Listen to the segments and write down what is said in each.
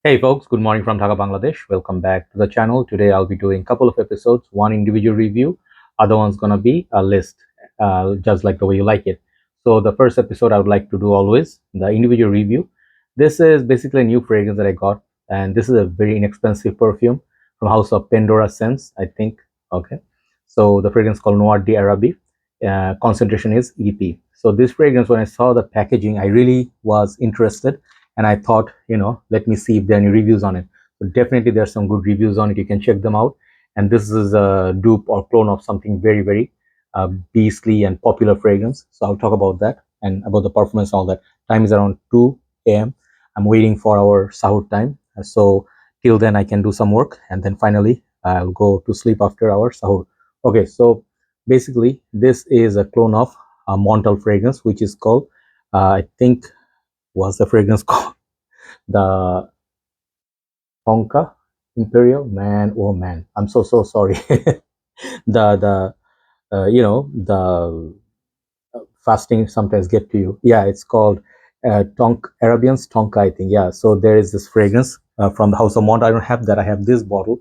Hey folks, good morning from Dhaka, Bangladesh. Welcome back to the channel. Today I'll be doing a couple of episodes, one individual review, other one's gonna be a list, just like the way you like it. So the first episode I would like to do always, the individual review. This is basically a new fragrance that I got, and this is a very inexpensive perfume from House of Pendora Scents, I think. Okay. So the fragrance called Noir de Arabi. Concentration is EP. So this fragrance, when I saw the packaging, I really was interested and I thought, let me see if there are any reviews on it. So definitely there's some good reviews on it. You can check them out. And this is a dupe or clone of something very, very beastly and popular fragrance. So I'll talk about that and about the performance and all that. Time is around 2 a.m. I'm waiting for our sahur time. So till then I can do some work and then finally I'll go to sleep after our sahur. Okay, so basically this is a clone of a Montale fragrance, which is called, I think, was the fragrance called the Tonka Imperial. Man, oh man, I'm so sorry. The the fasting sometimes get to you. Yeah, it's called Arabians Tonka, I think. Yeah, so there is this fragrance from the House of Mont. I don't have that. I have this bottle.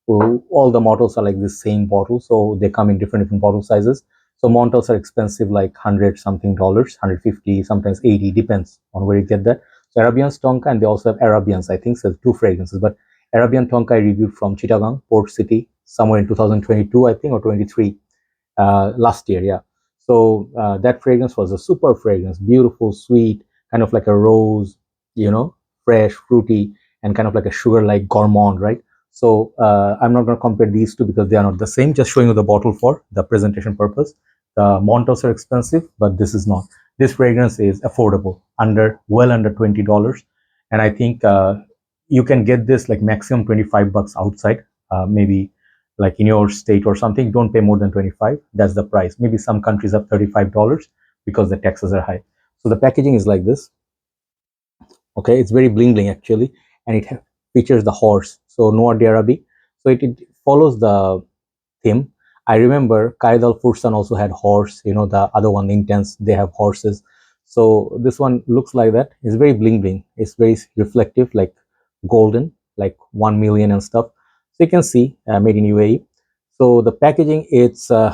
All the models are like this same bottle, so they come in different bottle sizes. So Montals are expensive, like 100 something dollars, 150, sometimes 80, depends on where you get that. So Arabians Tonka, and they also have Arabians, I think, so two fragrances. But Arabian Tonka I reviewed from Chittagong, Port City, somewhere in 2022, I think, or 23, last year. Yeah. So that fragrance was a super fragrance, beautiful, sweet, kind of like a rose, fresh, fruity, and kind of like a sugar-like gourmand, right? So I'm not going to compare these two because they are not the same. Just showing you the bottle for the presentation purpose. The Montos are expensive, but this is not. This fragrance is affordable, well under $20, and I think you can get this like maximum 25 bucks outside, maybe like in your state or something. Don't pay more than 25. That's the price. Maybe some countries have $35 because the taxes are high. So the packaging is like this. Okay, it's very bling bling actually, and it features the horse. So Noir d'Arabi. So it follows the theme. I remember Qaid al Fursan also had horse. The other one, Intense, they have horses. So this one looks like that. It's very bling bling. It's very reflective, like golden, like 1 million and stuff. So you can see made in UAE. So the packaging, it's I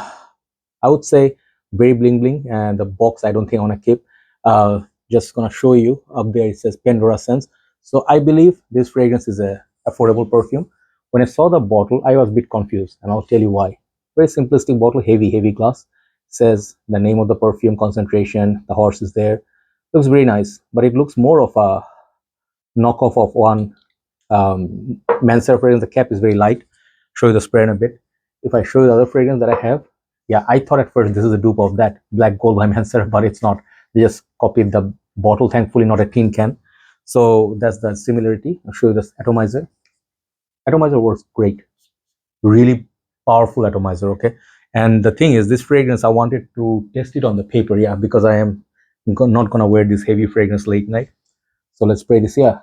would say very bling bling, and the box I don't think I want to keep. Just gonna show you up there. It says Pendora Scents. So I believe this fragrance is a affordable perfume. When I saw the bottle, I was a bit confused, and I'll tell you why. Very simplistic bottle, heavy glass. Says the name of the perfume, concentration. The horse is there. Looks very nice, but it looks more of a knockoff of one Mansour fragrance. The cap is very light. Show you the spray in a bit. If I show you the other fragrance that I have, yeah, I thought at first this is a dupe of that Black Gold by Mansour, but it's not. They just copied the bottle, thankfully not a tin can. So that's the similarity. I'll show you this atomizer. Atomizer works great, really powerful atomizer. Okay, and the thing is, this fragrance I wanted to test it on the paper, yeah, because I am not gonna wear this heavy fragrance late night. So let's spray this. Yeah,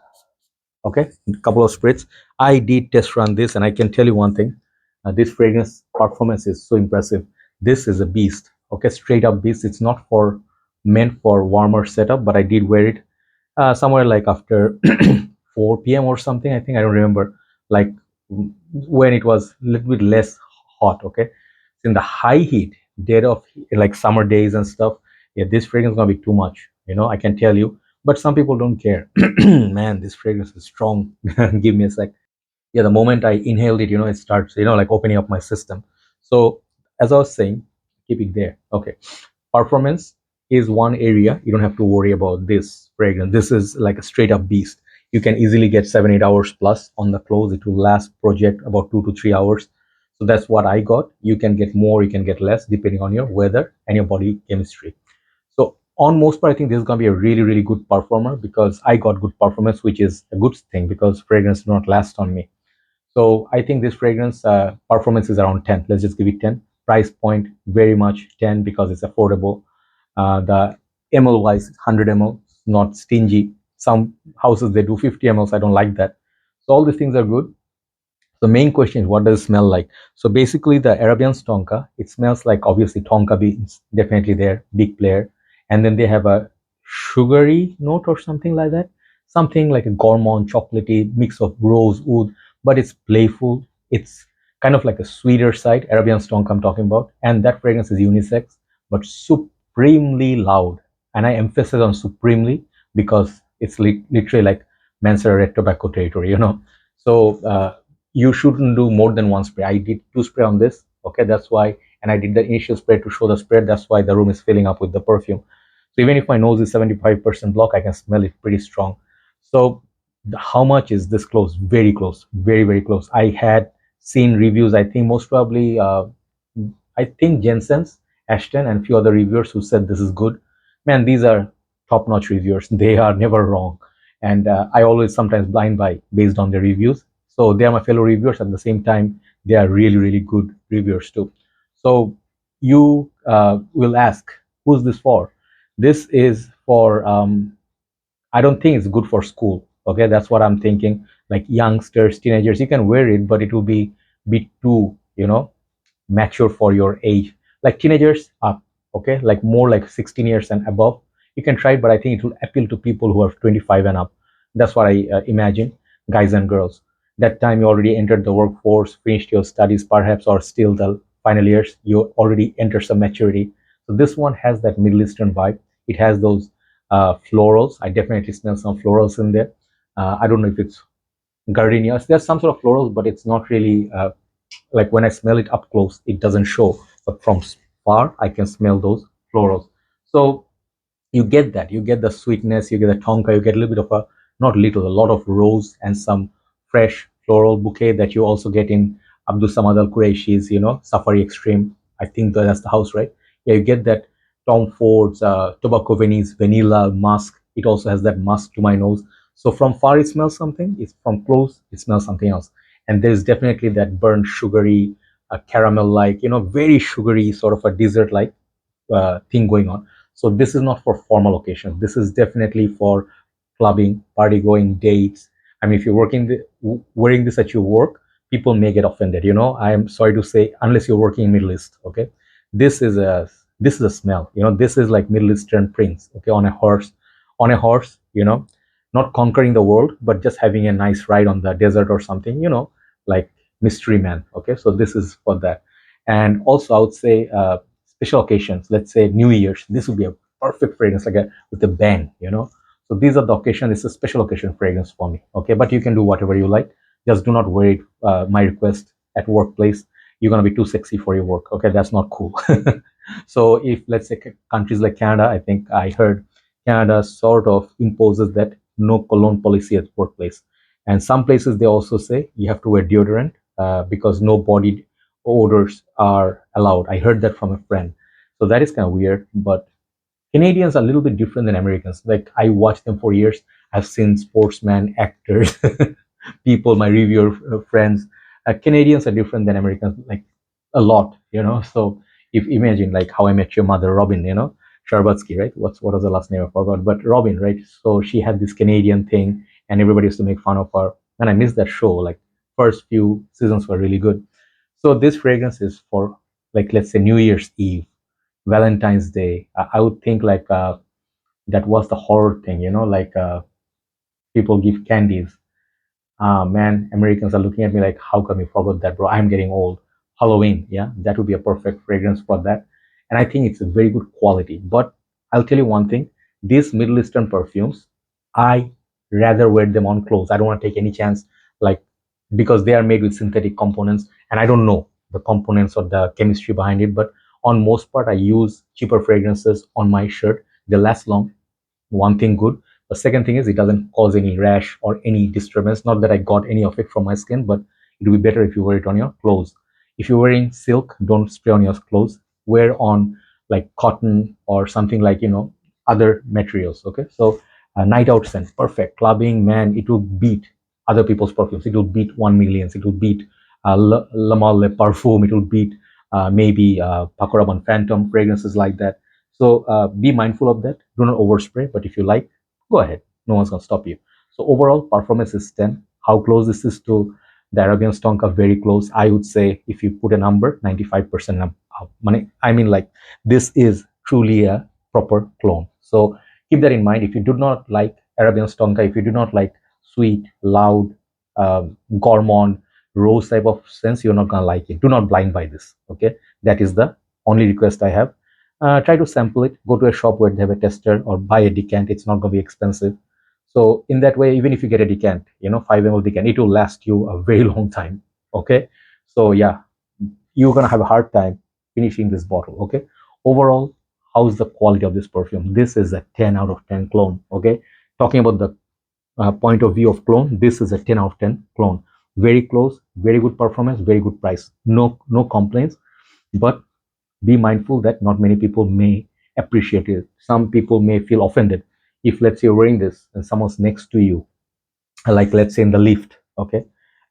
okay, a couple of sprays. I did test run this, and I can tell you one thing. This fragrance performance is so impressive. This is a beast. Okay, straight up beast. It's not for meant for warmer setup, but I did wear it somewhere like after 4 p.m. or something. I think I don't remember. Like when it was a little bit less hot. Okay, in the high heat, dead of like summer days and stuff. Yeah, this fragrance is gonna be too much. I can tell you. But some people don't care. Man, this fragrance is strong. Give me a sec. Yeah, the moment I inhaled it, it starts, like opening up my system. So as I was saying, keep it there. Okay. Performance is one area. You don't have to worry about this fragrance. This is like a straight up beast. You can easily get 7-8 hours plus on the clothes. It will last project about 2 to 3 hours. So that's what I got. You can get more, you can get less, depending on your weather and your body chemistry. So on most part, I think this is gonna be a really good performer because I got good performance, which is a good thing because fragrance do not last on me. So I think this fragrance performance is around 10. Let's just give it 10. Price point very much 10 because it's affordable. The ml wise, 100 ml, not stingy. Some houses they do 50 ml. I don't like that. So all these things are good. The main question is, what does it smell like? So basically, the Arabians Tonka, it smells like obviously Tonka beans, definitely there, big player, and then they have a sugary note or something like that. something like a gourmand chocolatey mix of rose oud, but it's playful. It's kind of like a sweeter side, Arabian Tonka I'm talking about, and that fragrance is unisex but supremely loud. And I emphasize on supremely because it's literally like Mansour red tobacco territory, So you shouldn't do more than one spray. I did two spray on this. Okay, that's why, and I did the initial spray to show the spread. That's why the room is filling up with the perfume. So even if my nose is 75% block, I can smell it pretty strong. So how much is this close? Very close, very, very close. I had seen reviews, I think most probably, I think Jensen's, Ashton, and a few other reviewers who said this is good. Man, these are top-notch reviewers. They are never wrong. And I always sometimes blind buy based on their reviews. So they are my fellow reviewers. At the same time, they are really, really good reviewers too. So you will ask, who's this for? This is for, I don't think it's good for school. Okay, that's what I'm thinking. Like youngsters, teenagers, you can wear it, but it will be bit too, mature for your age. Like teenagers up, okay, like more like 16 years and above. You can try it, but I think it will appeal to people who are 25 and up. That's what I imagine, guys and girls. That time you already entered the workforce, finished your studies perhaps, or still the final years, you already enter some maturity. So this one has that Middle Eastern vibe. It has those florals. I definitely smell some florals in there. I don't know if it's gardenias. There's some sort of florals, but it's not really like when I smell it up close, it doesn't show. But from far, I can smell those florals. So you get that. You get the sweetness, you get the tonka, you get a little bit of a, not little, a lot of rose and some fresh floral bouquet that you also get in Abdul Samad Al Qureshi's, Safari Extreme. I think that's the house, right? Yeah, you get that Tom Ford's Tobacco Venice vanilla musk. It also has that musk to my nose. So from far, it smells something. It's from close, it smells something else. And there's definitely that burnt sugary, caramel-like, very sugary sort of a dessert-like thing going on. So this is not for formal occasions. This is definitely for clubbing, party going, dates. I mean, if you're wearing this at your work, people may get offended. I am sorry to say, unless you're working in Middle East. Okay, this is a this is a smell. This is like Middle Eastern prince. Okay, on a horse. Not conquering the world, but just having a nice ride on the desert or something. Like mystery man. Okay, so this is for that. And also, I would say special occasions. Let's say New Year's. This would be a perfect fragrance, like a with a bang. So these are the occasion. It's a special occasion fragrance for me. Okay, but you can do whatever you like. Just do not wear it. My request at workplace. You're gonna be too sexy for your work. Okay, that's not cool. So if let's say countries like Canada, I think I heard Canada sort of imposes that no cologne policy at workplace, and some places they also say you have to wear deodorant because no body odors are allowed. I heard that from a friend. So that is kind of weird, but Canadians are a little bit different than Americans. Like I watched them for years. I've seen sportsmen, actors, people, my reviewer friends. Canadians are different than Americans, like a lot. So if imagine like How I Met Your Mother, Robin, Sharbatsky, right? What was the last name? I forgot. But Robin, right? So she had this Canadian thing, and everybody used to make fun of her. And I missed that show. Like first few seasons were really good. So this fragrance is for like let's say New Year's Eve, Valentine's Day. I would think like that was the horror thing, like people give candies. Man, Americans are looking at me like, how come you forgot that, bro? I'm getting old. Halloween, yeah, that would be a perfect fragrance for that. And I think it's a very good quality. But I'll tell you one thing: these Middle Eastern perfumes, I rather wear them on clothes. I don't want to take any chance, like because they are made with synthetic components, and I don't know the components or the chemistry behind it. But on most part, I use cheaper fragrances on my shirt. They last long. One thing good. The second thing is it doesn't cause any rash or any disturbance. Not that I got any of it from my skin, but it will be better if you wear it on your clothes. If you're wearing silk, don't spray on your clothes. Wear on like cotton or something like other materials. Okay, so night out scent, perfect. Clubbing, man, it will beat other people's perfumes. It will beat 1 millions. It will beat La Male Parfum. It will beat maybe Pacoraban Phantom fragrances like that. So be mindful of that. Do not overspray, but if you like, go ahead. No one's gonna stop you. So overall, performance is 10. How close this is to the Arabians Tonka? Very close. I would say if you put a number, 95% of money. I mean, like this is truly a proper clone. So keep that in mind. If you do not like Arabians Tonka, if you do not like sweet, loud, gourmand, rose type of scents, you're not gonna like it. Do not blind buy this. Okay, that is the only request I have. Try to sample it. Go to a shop where they have a tester, or buy a decant. It's not gonna be expensive. So in that way, even if you get a decant, 5 ml decant, it will last you a very long time. Okay, so yeah, you're gonna have a hard time finishing this bottle. Okay, overall, how's the quality of this perfume? This is a 10 out of 10 clone. Okay, talking about the point of view of clone, this is a 10 out of 10 clone. Very close, very good performance, very good price. No complaints. But be mindful that not many people may appreciate it. Some people may feel offended if, let's say, you're wearing this and someone's next to you, like let's say in the lift. Okay,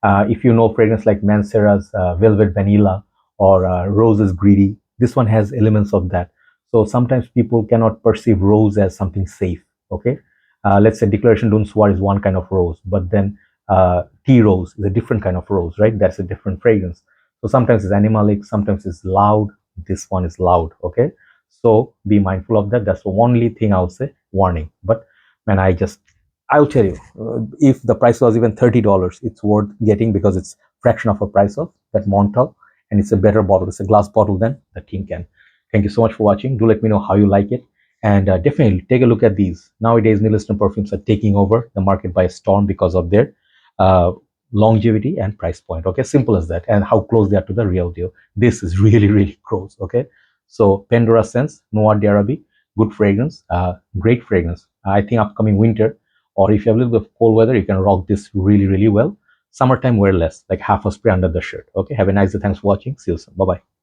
if you know fragrance like Mancera's Velvet Vanilla, or Rose is Greedy, this one has elements of that. So sometimes people cannot perceive rose as something safe. Okay, let's say Declaration d'un Soir is one kind of rose, but then tea rose is a different kind of rose, right? That's a different fragrance. So sometimes it's animalic, sometimes it's loud. This one is loud. Okay, so be mindful of that. That's the only thing I would say. Warning. But man, I'll tell you, if the price was even $30, it's worth getting, because it's fraction of a price of that Montal, and it's a better bottle. It's a glass bottle than the tin can. Thank you so much for watching. Do let me know how you like it, and definitely take a look at these. Nowadays, Middle Eastern perfumes are taking over the market by storm because of their uh, longevity and price point. Okay, simple as that, and how close they are to the real deal. This is really, really close. Okay, so Pendora Scents Noir d'Arabie, good fragrance, great fragrance. I think upcoming winter, or if you have a little bit of cold weather, you can rock this really, really well. Summertime, wear less, like half a spray under the shirt. Okay, have a nice day. Thanks for watching. See you soon. Bye bye.